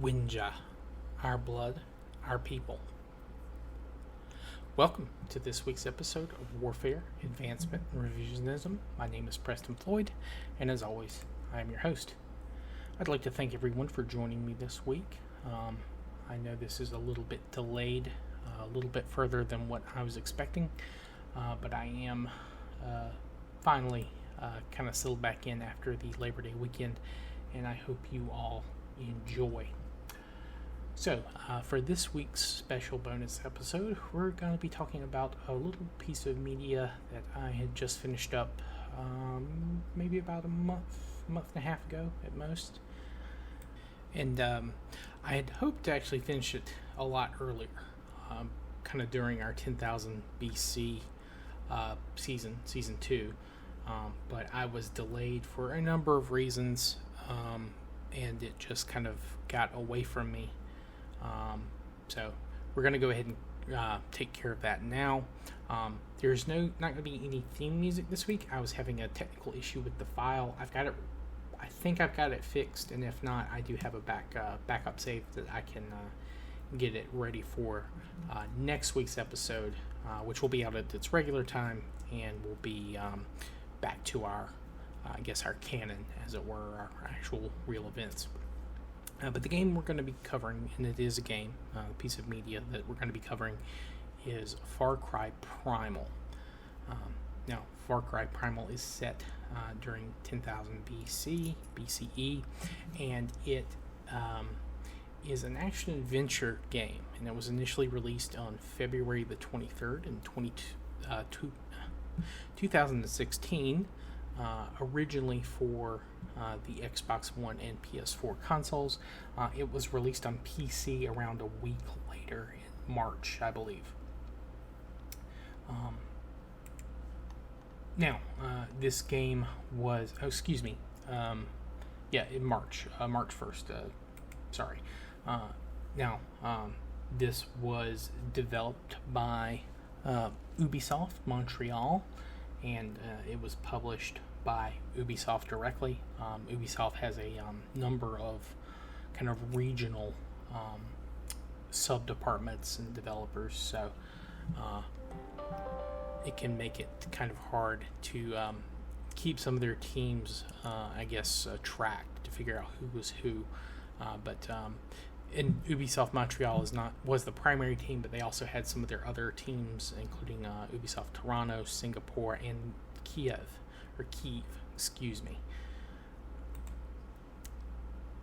Wenja, our blood, our people. Welcome to this week's episode of Warfare, Advancement, and Revisionism. My name is Preston Floyd, and as always, I am your host. I'd like to thank everyone for joining me this week. I know this is a little bit delayed, a little bit further than what I was expecting, but I am finally kind of settled back in after the Labor Day weekend, and I hope you all enjoy. So, for this week's special bonus episode, we're going to be talking about a little piece of media that I had just finished up maybe about a month and a half ago at most. And I had hoped to actually finish it a lot earlier, kind of during our 10,000 BC season 2. But I was delayed for a number of reasons, and it just kind of got away from me. So we're going to go ahead and take care of that now. There's not going to be any theme music this week. I was having a technical issue with the file. I think I've got it fixed, and if not, I do have a backup save that I can get it ready for next week's episode, which will be out at its regular time, and will be back to our canon, as it were, our actual real events. But the game we're going to be covering, and it is a game, a piece of media that we're going to be covering, is Far Cry Primal. Now, Far Cry Primal is set during 10,000 BCE, and it is an action-adventure game, and it was initially released on February the 23rd in 2016, originally for the Xbox One and PS4 consoles. It was released on PC around a week later in March, I believe. Now, this game was, in March 1st, sorry. This was developed by Ubisoft Montreal, and it was published by Ubisoft directly. Ubisoft has a number of kind of regional sub-departments and developers, so it can make it kind of hard to keep some of their teams, tracked to figure out who was who. And Ubisoft Montreal was the primary team, but they also had some of their other teams, including Ubisoft Toronto, Singapore, and Kiev.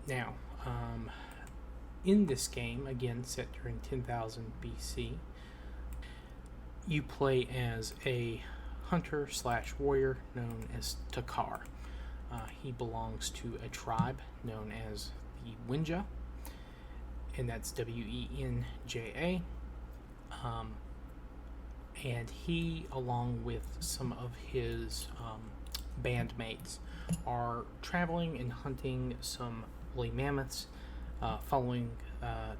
Now, in this game, again set during 10,000 BC, you play as a hunter/warrior known as Takkar. He belongs to a tribe known as the Wenja, and that's Wenja. And he, along with some of his bandmates, are traveling and hunting some woolly mammoths, following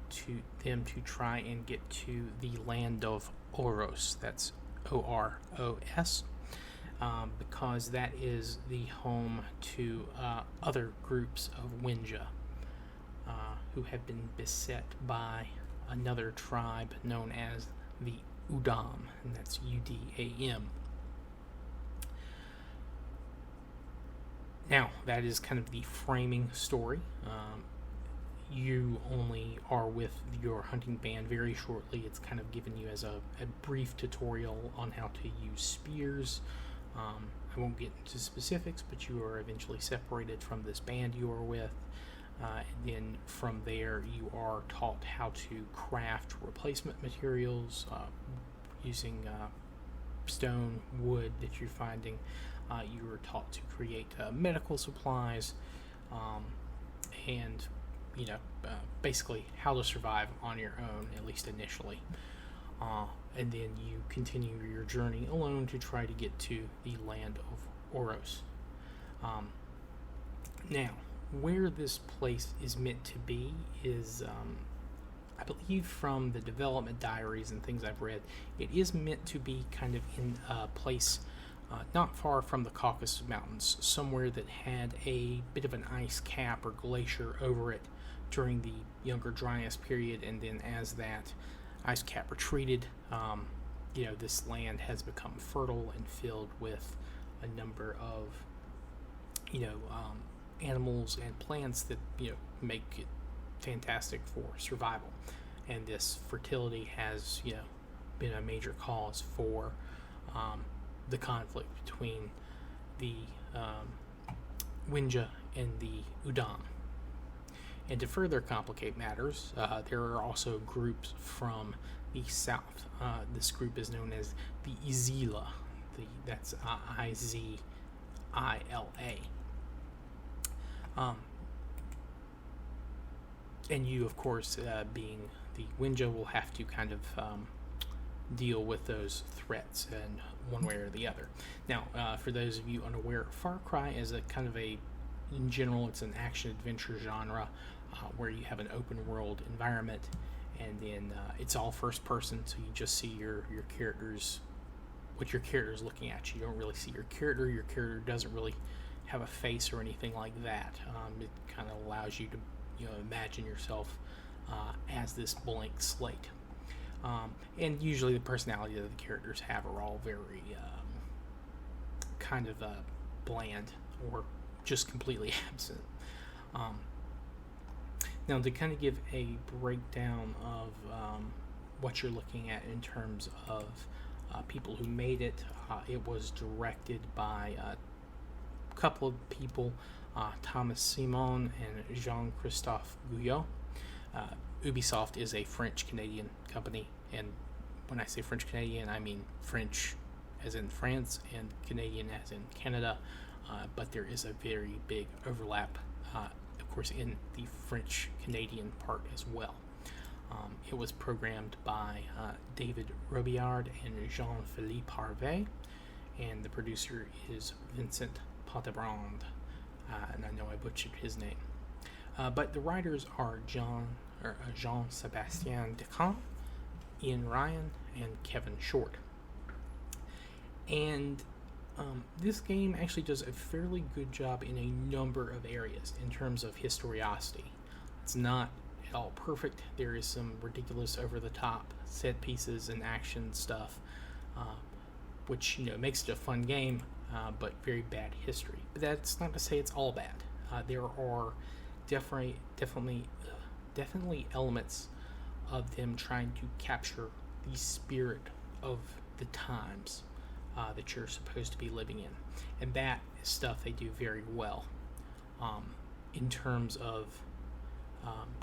to them to try and get to the land of Oros. That's Oros, because that is the home to other groups of Wenja who have been beset by another tribe known as the Udam, and that's Udam. Now, that is kind of the framing story. You only are with your hunting band very shortly. It's kind of given you as a brief tutorial on how to use spears. I won't get into specifics, but you are eventually separated from this band you are with. And then from there, you are taught how to craft replacement materials using stone, wood that you're finding. You are taught to create medical supplies, and basically how to survive on your own, at least initially. And then you continue your journey alone to try to get to the land of Oros. Now, where this place is meant to be is, I believe from the development diaries and things I've read, it is meant to be kind of in a place not far from the Caucasus Mountains, somewhere that had a bit of an ice cap or glacier over it during the Younger Dryas period, and then as that ice cap retreated, this land has become fertile and filled with a number of animals and plants that make it fantastic for survival. And this fertility has been a major cause for the conflict between the Wenja and the Udam. And to further complicate matters, there are also groups from the south. This group is known as the Izila. That's Izila. And you, of course, being the Wenja, will have to kind of deal with those threats in one way or the other. Now, for those of you unaware, Far Cry is a kind of in general, it's an action-adventure genre where you have an open-world environment, and then it's all first-person, so you just see your characters, what your character is looking at. You don't really see your character. Your character doesn't really have a face or anything like that. It kind of allows you to imagine yourself as this blank slate. And usually the personality that the characters have are all very kind of bland or just completely absent. Now, to kind of give a breakdown of what you're looking at in terms of people who made it, it was directed by a couple of people, Thomas Simon and Jean-Christophe Guyot. Ubisoft is a French-Canadian company, and when I say French-Canadian, I mean French as in France and Canadian as in Canada, but there is a very big overlap, of course, in the French-Canadian part as well. It was programmed by David Robillard and Jean-Philippe Harvey, and the producer is Vincent Potebrand, and I know I butchered his name. But the writers are Jean-Sébastien Decamps, Ian Ryan, and Kevin Short. And this game actually does a fairly good job in a number of areas in terms of historiosity. It's not at all perfect. There is some ridiculous, over-the-top set pieces and action stuff, which makes it a fun game, but very bad history. But that's not to say it's all bad. There are definitely elements of them trying to capture the spirit of the times that you're supposed to be living in, and that is stuff they do very well in terms of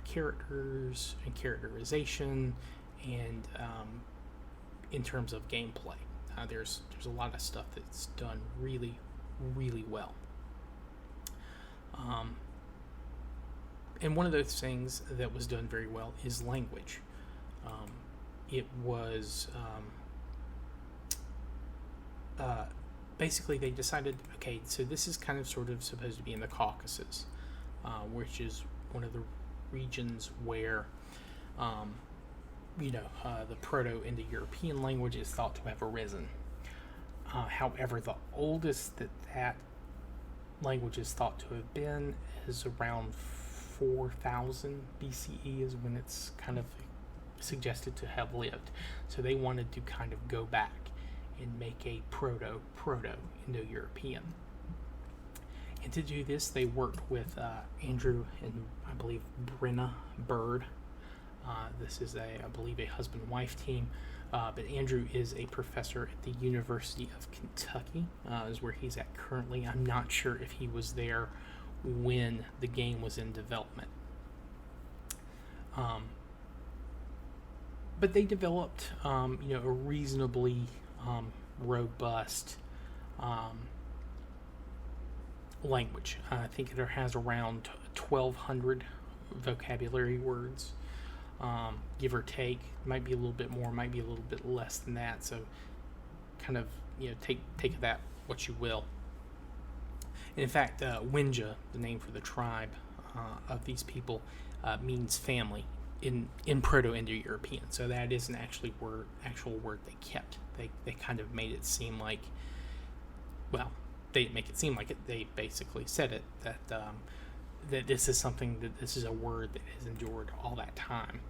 characters and characterization, and in terms of gameplay. There's a lot of stuff that's done really, really well. And one of those things that was done very well is language. It was basically they decided, okay, so this is kind of sort of supposed to be in the Caucasus, which is one of the regions where the Proto-Indo-European language is thought to have arisen. However, the oldest that language is thought to have been is around 4000 BCE is when it's kind of suggested to have lived. So they wanted to kind of go back and make a Proto-Indo-European. And to do this, they worked with Andrew and I believe Brenna Bird. This is I believe a husband-wife team, but Andrew is a professor at the University of Kentucky, is where he's at currently. I'm not sure if he was there when the game was in development. But they developed, a reasonably robust language. I think it has around 1,200 vocabulary words, give or take. Might be a little bit more, might be a little bit less than that. So, kind of, take of that what you will. And in fact, Wenja, the name for the tribe of these people, means family in Proto-Indo-European. So that is an actual word they kept. They kind of made it seem like, well, they didn't make it seem like it. They basically said it, that that this is a word that has endured all that time,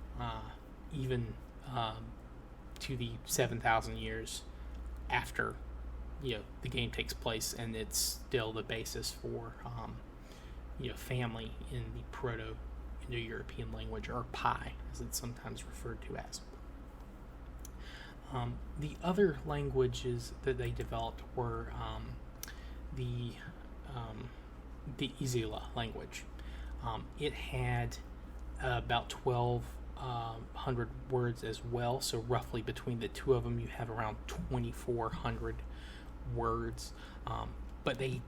even to the 7,000 years after the game takes place, and it's still the basis for family in the Proto-Indo-European language, or Pi, as it's sometimes referred to as. The other languages that they developed were the Izila language. It had about 1,200 words as well, so roughly between the two of them you have around 2,400 words, but they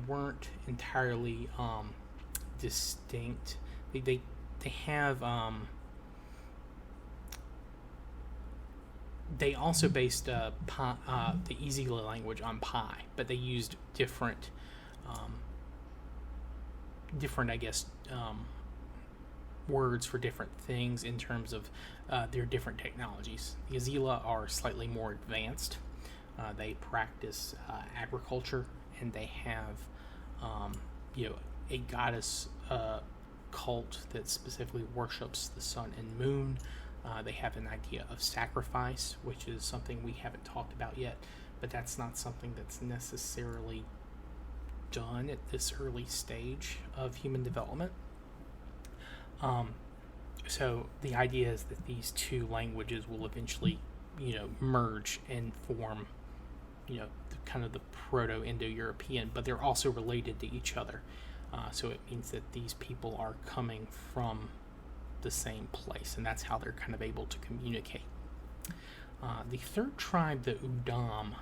weren't entirely distinct. They have they also based the Izila language on Pi, but they used different I guess words for different things in terms of their different technologies. The Izila are slightly more advanced. They practice agriculture, and they have a goddess cult that specifically worships the sun and moon. They have an idea of sacrifice, which is something we haven't talked about yet, but that's not something that's necessarily done at this early stage of human development. So the idea is that these two languages will eventually, merge and form, kind of the Proto-Indo-European, but they're also related to each other. So it means that these people are coming from the same place, and that's how they're kind of able to communicate. The third tribe, the Udam,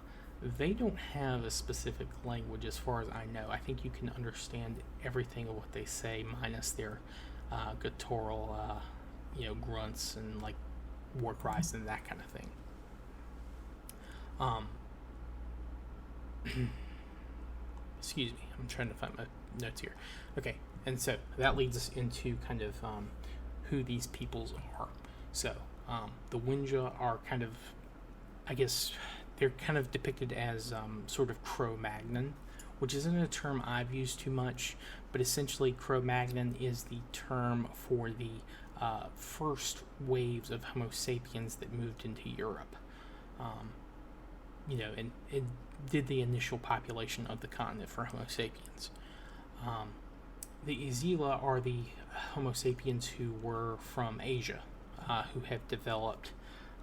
they don't have a specific language as far as I know. I think you can understand everything of what they say, minus their guttural, grunts and like war cries and that kind of thing. Excuse me, I'm trying to find my notes here. Okay, and so that leads us into kind of who these peoples are. So the Wenja are kind of, I guess, they're kind of depicted as sort of Cro-Magnon, which isn't a term I've used too much, but essentially Cro-Magnon is the term for the first waves of Homo sapiens that moved into Europe. And it did the initial population of the continent for Homo sapiens. The Izila are the Homo sapiens who were from Asia, who have developed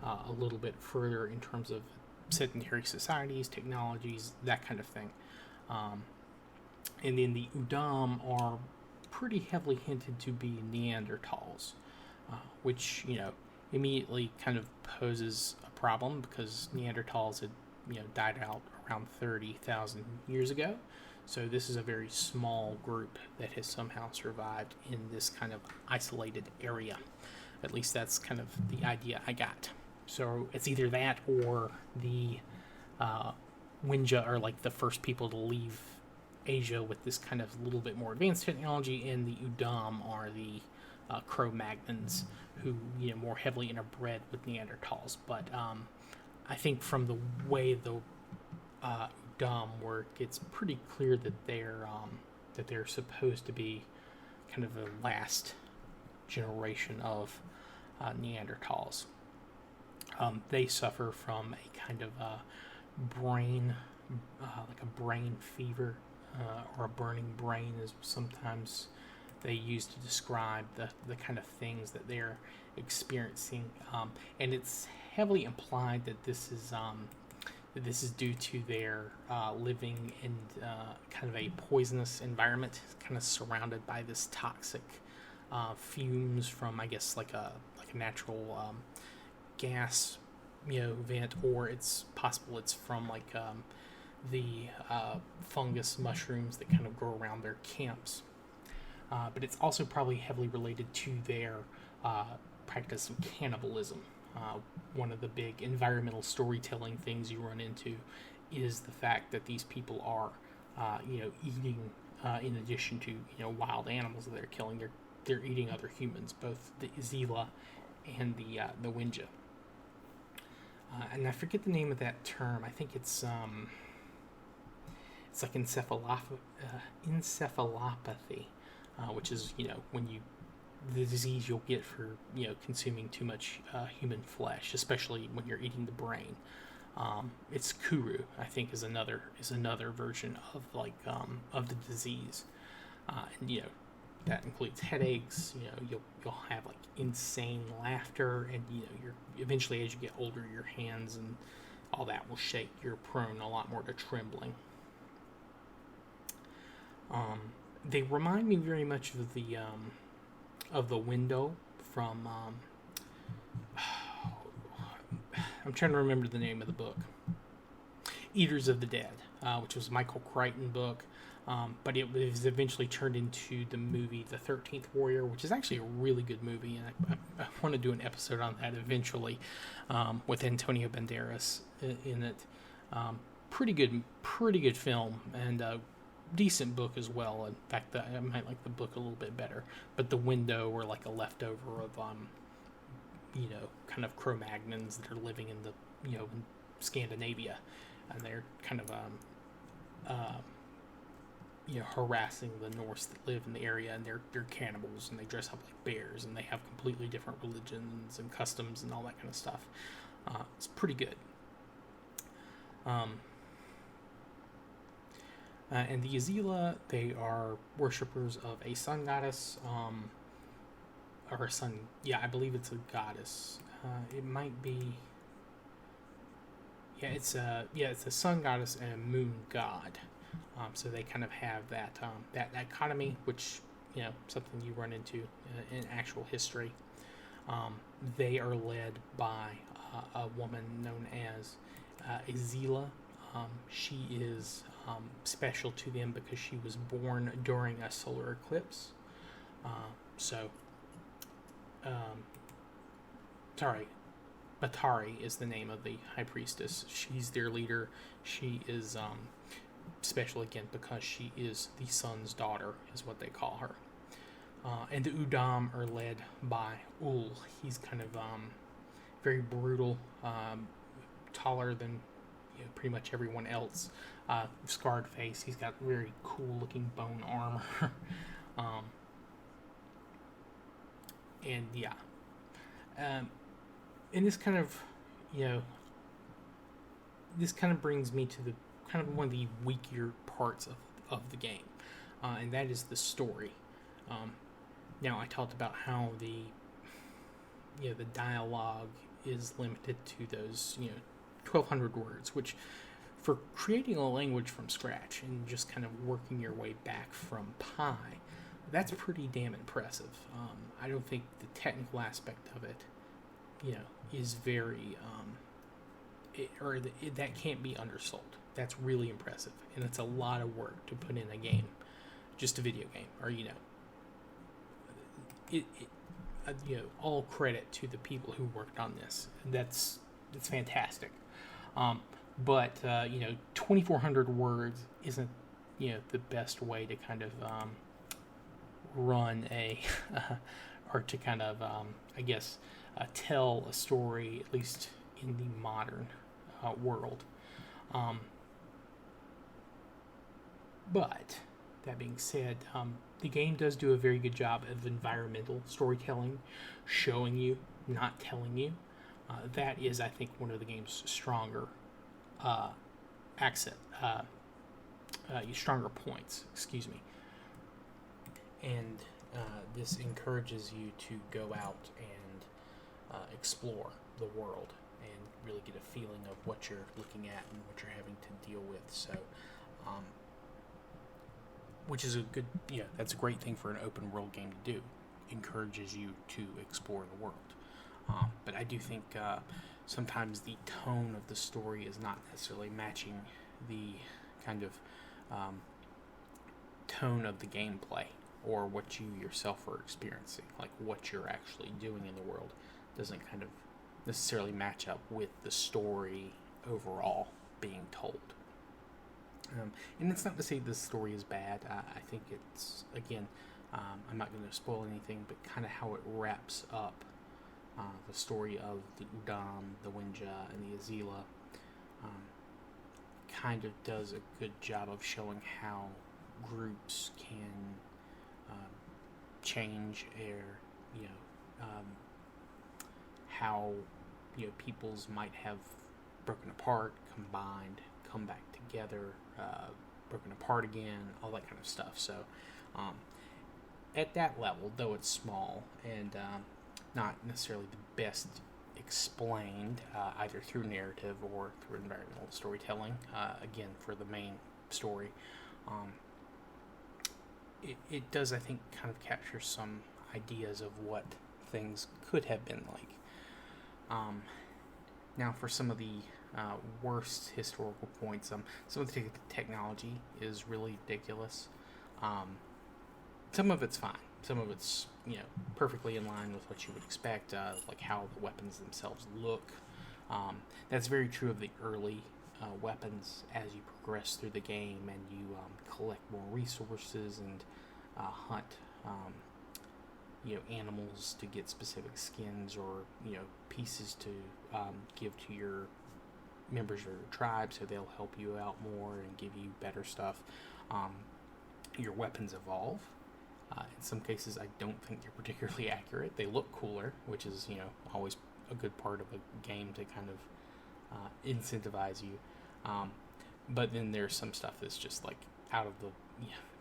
a little bit further in terms of sedentary societies, technologies, that kind of thing. And then the Udam are pretty heavily hinted to be Neanderthals, which, immediately kind of poses a problem because Neanderthals had, died out around 30,000 years ago. So this is a very small group that has somehow survived in this kind of isolated area. At least that's kind of the idea I got. So it's either that or the Wenja are like the first people to leave Asia with this kind of little bit more advanced technology, and the Udam are the Cro-Magnons who, more heavily interbred with Neanderthals. But I think from the way the Udam work, it's pretty clear that they're supposed to be kind of the last generation of Neanderthals. They suffer from a kind of brain, like a brain fever, or a burning brain is sometimes they use to describe the kind of things that they're experiencing, and it's heavily implied that this is due to their living in kind of a poisonous environment, kind of surrounded by this toxic fumes from, I guess, like a natural gas, vent, or it's possible it's from like the fungus mushrooms that kind of grow around their camps. But it's also probably heavily related to their practice of cannibalism. One of the big environmental storytelling things you run into is the fact that these people are, eating, in addition to, wild animals that they're killing, they're eating other humans, both the Izila and the Wenja. And I forget the name of that term. I think it's it's like encephalopathy, which is, when the disease you'll get for, consuming too much human flesh, especially when you're eating the brain. It's Kuru, I think, is another version of of the disease, and that includes headaches. You'll have like insane laughter, and you're eventually, as you get older, your hands and all that will shake. You're prone a lot more to trembling. They remind me very much of the window from. I'm trying to remember the name of the book. Eaters of the Dead, which was a Michael Crichton book, but it was eventually turned into the movie The 13th Warrior, which is actually a really good movie, and I want to do an episode on that eventually, with Antonio Banderas in it. Pretty good film, and decent book as well. In fact, I might like the book a little bit better, but The Window were like a leftover of kind of Cro-Magnons that are living in the in Scandinavia, and they're kind of harassing the Norse that live in the area, and they're cannibals, and they dress up like bears, and they have completely different religions and customs and all that kind of stuff. It's pretty good. And the Izila, they are worshippers of a sun goddess, or a sun. Yeah, I believe it's a goddess. It might be. Yeah, it's a sun goddess and a moon god. So they kind of have that dichotomy, which something you run into in actual history. They are led by a woman known as Izila. She is special to them because she was born during a solar eclipse. Batari is the name of the high priestess. She's their leader. She is special again because she is the sun's daughter, is what they call her. And the Udam are led by Ul. He's kind of very brutal, taller than pretty much everyone else. Scarred face. He's got very cool looking bone armor. And yeah. And this kind of, this kind of brings me to the kind of one of the weaker parts of the game, and that is the story. Now, I talked about how the dialogue is limited to those 1,200 words, which for creating a language from scratch and just kind of working your way back from Pi, that's pretty damn impressive. I don't think the technical aspect of it, is very, that can't be undersold. That's really impressive, and it's a lot of work to put in a game, just a video game, or all credit to the people who worked on this. It's fantastic. But 2,400 words isn't the best way to kind of run or to kind of tell a story, at least in the modern world. But that being said, the game does do a very good job of environmental storytelling, showing you, not telling you. That is, I think, one of the game's stronger stronger points. Excuse me. And this encourages you to go out and explore the world and really get a feeling of what you're looking at and what you're having to deal with. So, which is that's a great thing for an open world game to do. Encourages you to explore the world. But I do think sometimes the tone of the story is not necessarily matching the kind of tone of the gameplay or what you yourself are experiencing, like what you're actually doing in the world doesn't kind of necessarily match up with the story overall being told. And it's not to say this story is bad. I think it's, again, I'm not going to spoil anything, but kind of how it wraps up the story of the Udam, the Wenja, and the Izila kind of does a good job of showing how groups can change how peoples might have broken apart, combined, come back together, broken apart again, all that kind of stuff. So at that level, though it's small and not necessarily the best explained, either through narrative or through environmental storytelling, again, for the main story, it does, I think, kind of capture some ideas of what things could have been like. Now, for some of the worst historical points, some of the technology is really ridiculous. Some of it's fine. Some of it's, perfectly in line with what you would expect, like how the weapons themselves look. That's very true of the early weapons as you progress through the game and you collect more resources and hunt animals to get specific skins or pieces to give to your members of your tribe, so they'll help you out more and give you better stuff. Your weapons evolve. In some cases, I don't think they're particularly accurate. They look cooler, which is always a good part of a game to kind of incentivize you. But then there's some stuff that's just like out of the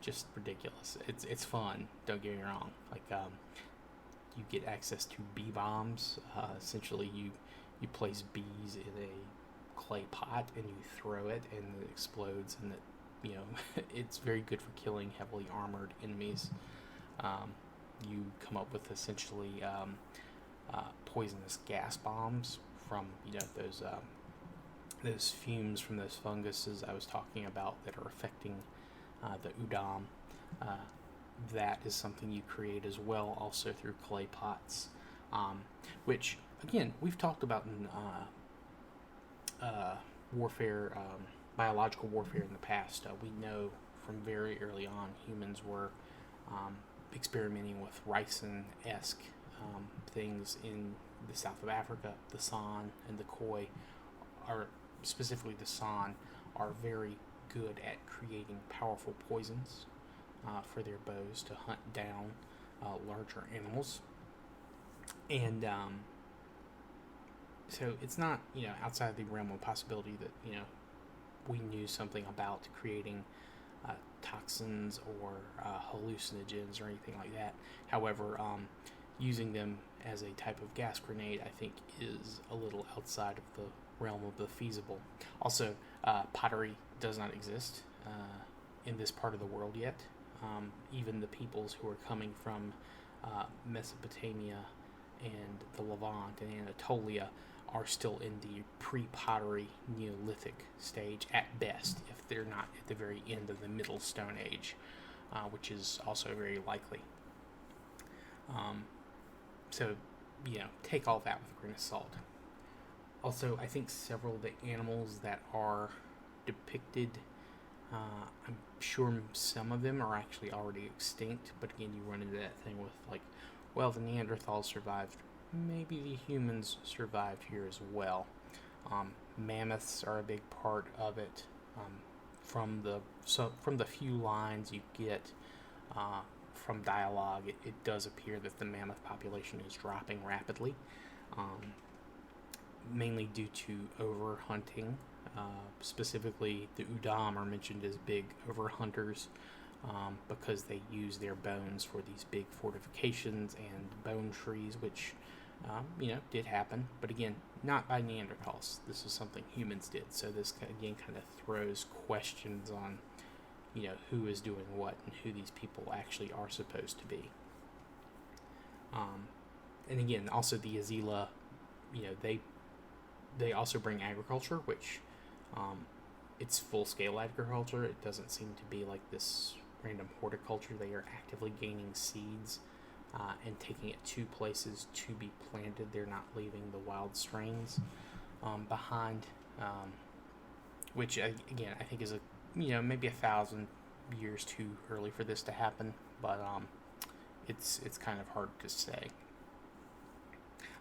just ridiculous. It's fun. Don't get me wrong. Like you get access to bee bombs. Essentially, you place bees in a clay pot and you throw it and it explodes, and it it's very good for killing heavily armored enemies. You come up with essentially poisonous gas bombs from those fumes from those funguses I was talking about that are affecting the Udam. That is something you create as well, also through clay pots, which again we've talked about in warfare, biological warfare in the past. We know from very early on humans were experimenting with ricin-esque things in the south of Africa. The San and the Khoi, are specifically the San, are very good at creating powerful poisons for their bows to hunt down larger animals. And so it's not outside the realm of possibility that we knew something about creating toxins or hallucinogens or anything like that. However, using them as a type of gas grenade, I think, is a little outside of the realm of the feasible. Also, pottery does not exist in this part of the world yet. Even the peoples who are coming from Mesopotamia and the Levant and Anatolia are still in the pre-pottery Neolithic stage at best, if they're not at the very end of the Middle Stone Age, which is also very likely. So, take all that with a grain of salt. Also, I think several of the animals that are depicted, I'm sure some of them are actually already extinct, but again, you run into that thing with, the Neanderthals survived. Maybe the humans survived here as well. Mammoths are a big part of it. From the few lines you get from dialogue, it does appear that the mammoth population is dropping rapidly, mainly due to overhunting. Specifically, the Udam are mentioned as big overhunters because they use their bones for these big fortifications and bone trees, which did happen, but again, not by Neanderthals. This is something humans did, so this again kind of throws questions on who is doing what and who these people actually are supposed to be. And again, also the Izila, they also bring agriculture, which it's full-scale agriculture. It doesn't seem to be like this random horticulture. They are actively gaining seeds and taking it to places to be planted. They're not leaving the wild strains behind, which again I think is maybe 1,000 years too early for this to happen, but it's kind of hard to say.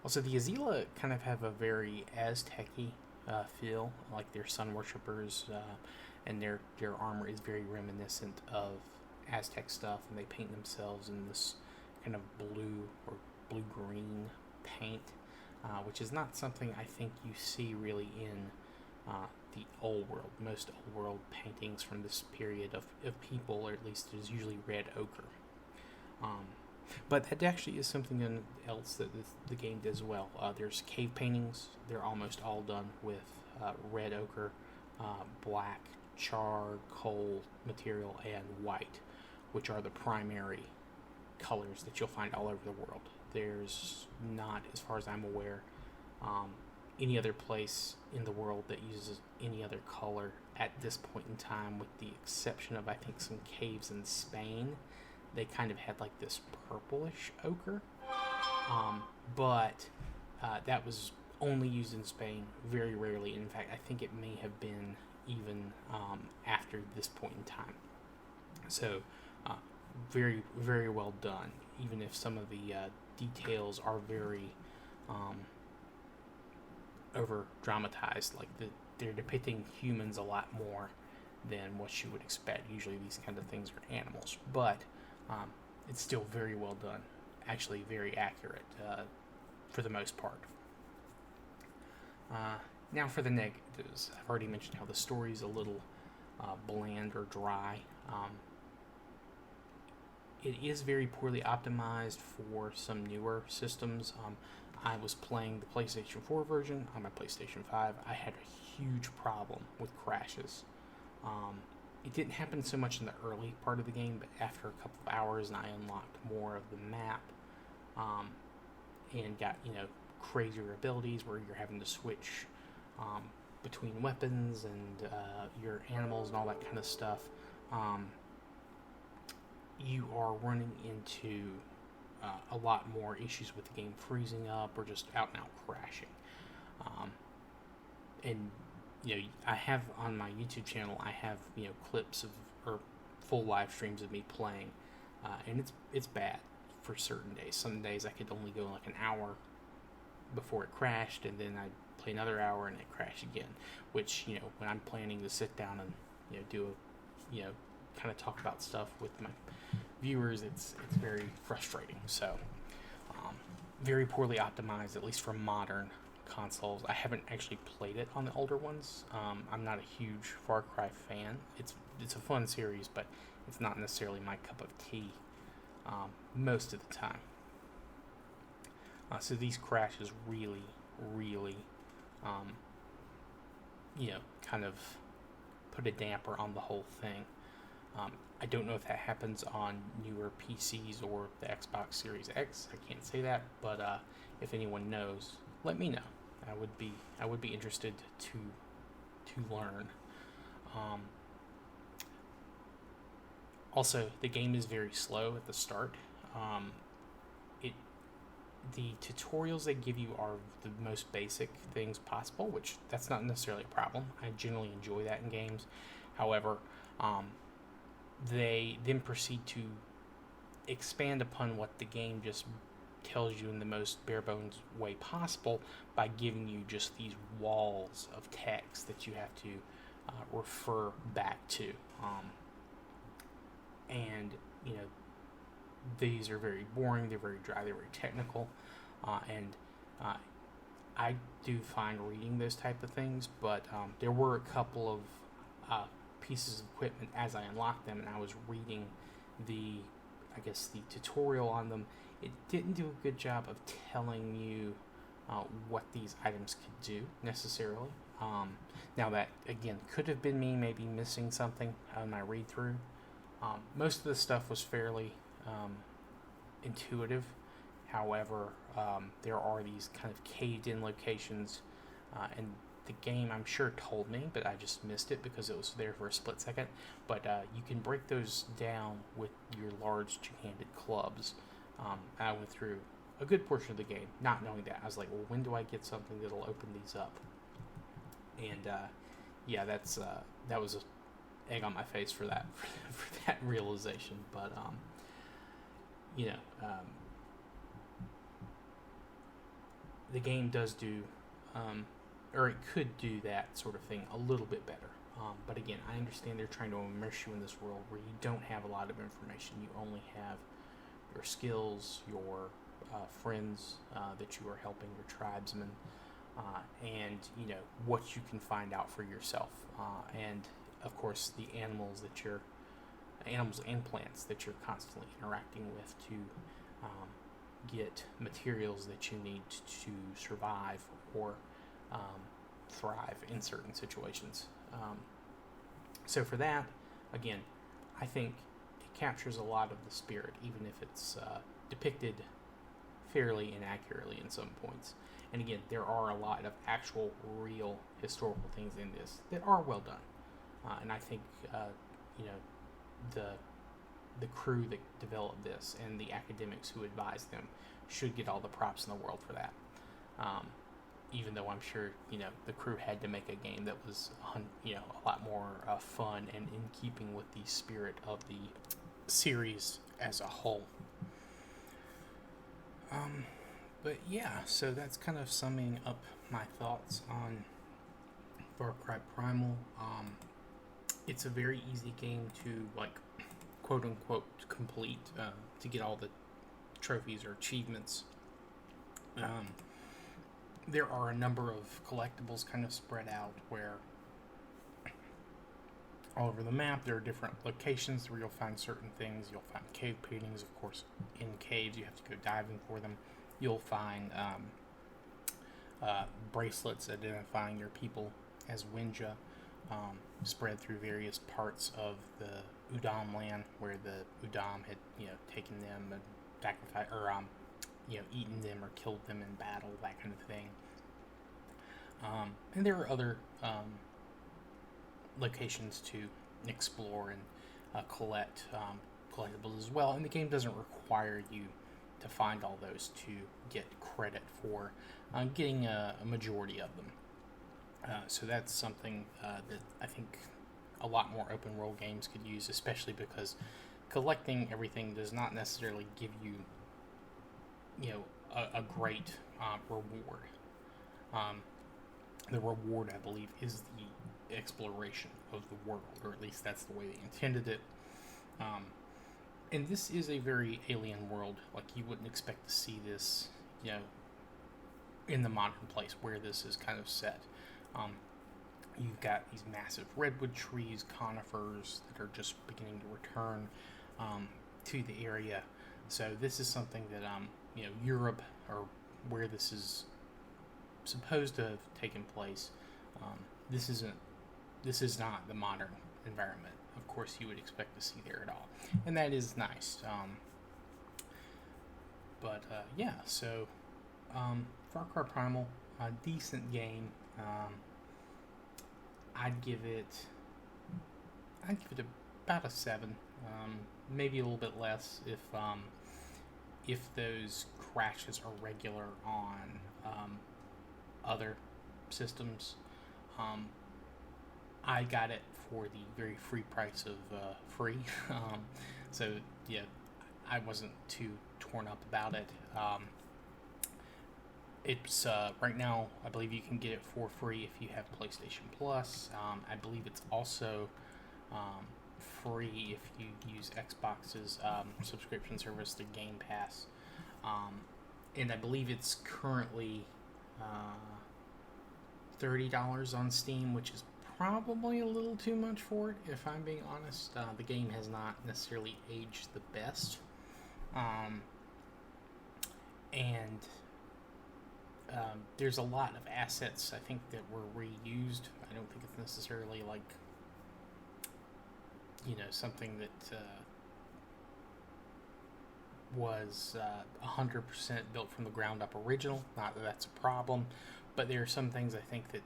Also, the Izila kind of have a very Aztec-y feel, like they're sun worshippers, and their armor is very reminiscent of Aztec stuff, and they paint themselves in this kind of blue or blue-green paint, which is not something I think you see really in the old world. Most old world paintings from this period of people, or at least it is usually red ochre. But that actually is something else that the game does well. There's cave paintings. They're almost all done with red ochre, black, charcoal material, and white, which are the primary colors that you'll find all over the world. There's not, as far as I'm aware, any other place in the world that uses any other color at this point in time, with the exception of, I think, some caves in Spain. They kind of had like this purplish ochre, but that was only used in Spain very rarely. In fact, I think it may have been even after this point in time. So very, very well done, even if some of the details are very over dramatized. Like they're depicting humans a lot more than what you would expect. Usually these kind of things are animals, but it's still very well done, actually very accurate for the most part. Now for the negatives. I've already mentioned how the story's a little bland or dry. It is very poorly optimized for some newer systems. I was playing the PlayStation 4 version on my PlayStation 5. I had a huge problem with crashes. It didn't happen so much in the early part of the game, but after a couple of hours and I unlocked more of the map, and got, crazier abilities where you're having to switch between weapons and your animals and all that kind of stuff, you are running into a lot more issues with the game freezing up or just out and out crashing. And I have on my YouTube channel, I have clips of, or full live streams of me playing, and it's bad for certain days. Some days I could only go like an hour before it crashed, and then I'd play another hour and it crashed again. Which when I'm planning to sit down and do a kind of talk about stuff with my viewers, it's very frustrating. So very poorly optimized, at least for modern consoles. I haven't actually played it on the older ones. I'm not a huge Far Cry fan. It's a fun series, but it's not necessarily my cup of tea most of the time. So these crashes really, really, kind of put a damper on the whole thing. I don't know if that happens on newer PCs or the Xbox Series X. I can't say that, but if anyone knows, let me know. I would be interested to learn. Also, the game is very slow at the start. The tutorials they give you are the most basic things possible, which that's not necessarily a problem. I generally enjoy that in games. However, they then proceed to expand upon what the game just tells you in the most bare bones way possible by giving you just these walls of text that you have to refer back to. And these are very boring, they're very dry, they're very technical, and I do find reading those type of things, but there were a couple of pieces of equipment as I unlocked them, and I was reading the tutorial on them. It didn't do a good job of telling you what these items could do necessarily. Now that, again, could have been me maybe missing something on my read-through. Most of the stuff was fairly intuitive. However, there are these kind of caved-in locations, and the game, I'm sure, told me, but I just missed it because it was there for a split second. But you can break those down with your large two-handed clubs. I went through a good portion of the game not knowing that. I was like, well, when do I get something that'll open these up? And that was a egg on my face for that for that realization. But the game does do or it could do that sort of thing a little bit better. But again, I understand they're trying to immerse you in this world where you don't have a lot of information. You only have your skills, your friends that you are helping, your tribesmen, and what you can find out for yourself, and of course the animals and plants that you're constantly interacting with to get materials that you need to survive or thrive in certain situations. So for that, again, I think it captures a lot of the spirit, even if it's depicted fairly inaccurately in some points. And again, there are a lot of actual, real historical things in this that are well done. And I think, the crew that developed this and the academics who advised them should get all the props in the world for that. Even though I'm sure, the crew had to make a game that was, a lot more fun and in keeping with the spirit of the series as a whole. But yeah, so that's kind of summing up my thoughts on Far Cry Primal. It's a very easy game to, quote unquote, complete, to get all the trophies or achievements. There are a number of collectibles kind of spread out where all over the map there are different locations where you'll find certain things. You'll find cave paintings, of course. In caves, you have to go diving for them. You'll find bracelets identifying your people as Wenja, spread through various parts of the Udam land where the Udam had, taken them and sacrificed, or eaten them or killed them in battle, that kind of thing. And there are other locations to explore and collect collectibles as well. And the game doesn't require you to find all those to get credit for getting a majority of them. So that's something that I think a lot more open world games could use, especially because collecting everything does not necessarily give you, a great reward. The reward, I believe, is the exploration of the world, or at least that's the way they intended it. And this is a very alien world. You wouldn't expect to see this, in the modern place where this is kind of set. You've got these massive redwood trees, conifers that are just beginning to return to the area. So this is something that, Europe, or where this is supposed to have taken place, this is not the modern environment. Of course, you would expect to see there at all, and that is nice. Yeah, so Far Cry Primal, a decent game. I'd give it about a 7, maybe a little bit less if those crashes are regular on other systems. I got it for the very free price of free, so yeah, I wasn't too torn up about it. It's right now, I believe you can get it for free if you have PlayStation Plus. I believe it's also free if you use Xbox's subscription service, the Game Pass. And I believe it's currently $30 on Steam, which is probably a little too much for it, if I'm being honest. The game has not necessarily aged the best. There's a lot of assets, I think, that were reused. I don't think it's necessarily something that was 100% built from the ground up original. Not that that's a problem, but there are some things I think that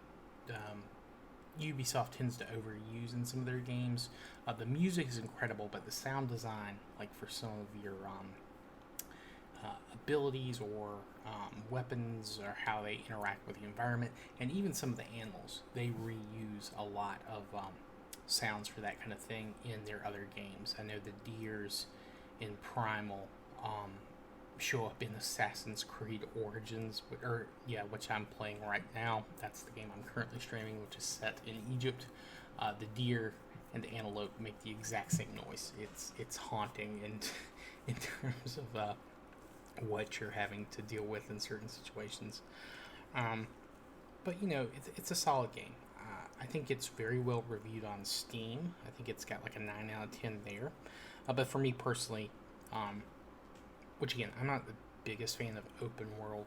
Ubisoft tends to overuse in some of their games. The music is incredible, but the sound design, for some of your abilities or weapons, or how they interact with the environment, and even some of the animals, they reuse a lot of sounds for that kind of thing in their other games. I know the deers in Primal show up in Assassin's Creed Origins, which I'm playing right now. That's the game I'm currently streaming, which is set in Egypt. The deer and the antelope make the exact same noise. It's haunting, and in terms of what you're having to deal with in certain situations. But it's a solid game. I think it's very well reviewed on Steam. I think it's got like a 9 out of 10 there. But for me personally, which again, I'm not the biggest fan of open world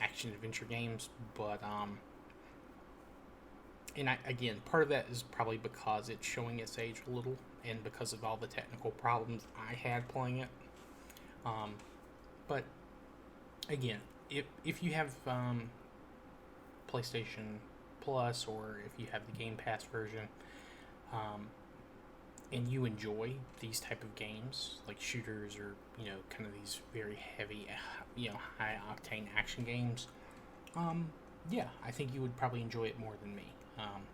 action adventure games, but again, part of that is probably because it's showing its age a little, and because of all the technical problems I had playing it. But again, if you have PlayStation Plus, or if you have the Game Pass version, and you enjoy these type of games, like shooters, or kind of these very heavy, high octane action games, I think you would probably enjoy it more than me.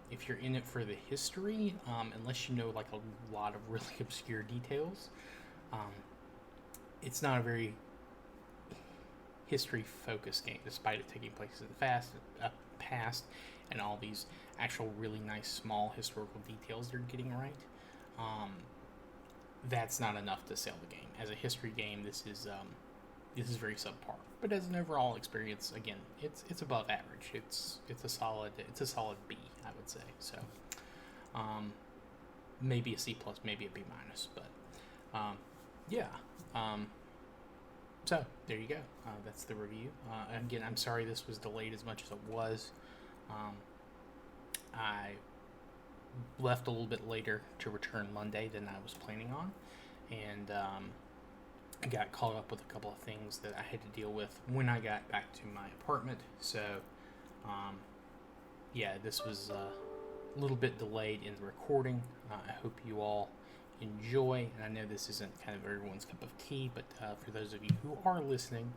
If you're in it for the history, unless you know like a lot of really obscure details, it's not a very history-focused game, despite it taking place in the past, and all these actual really nice small historical details they're getting right. That's not enough to sell the game. As a history game, this is very subpar. But as an overall experience, again, it's above average. It's a solid B, I would say. So maybe a C plus, maybe a B minus. But so there you go. That's the review. Again, I'm sorry this was delayed as much as it was. I left a little bit later to return Monday than I was planning on, and I got caught up with a couple of things that I had to deal with when I got back to my apartment. So this was a little bit delayed in the recording. I hope you all enjoy, and I know this isn't kind of everyone's cup of tea, but for those of you who are listening,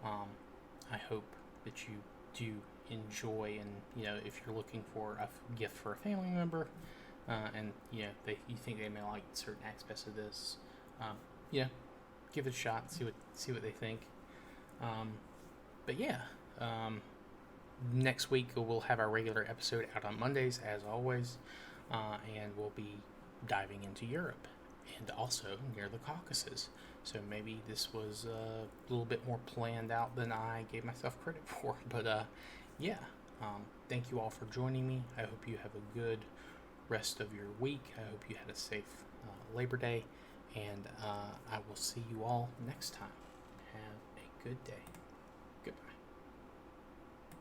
I hope that you do enjoy, and if you're looking for a gift for a family member, and you think they may like certain aspects of this, give it a shot, see what they think. Next week we'll have our regular episode out on Mondays as always, and we'll be diving into Europe and also near the Caucasus. So maybe this was a little bit more planned out than I gave myself credit for. But thank you all for joining me. I hope you have a good rest of your week. I hope you had a safe Labor Day, and I will see you all next time. Have a good day.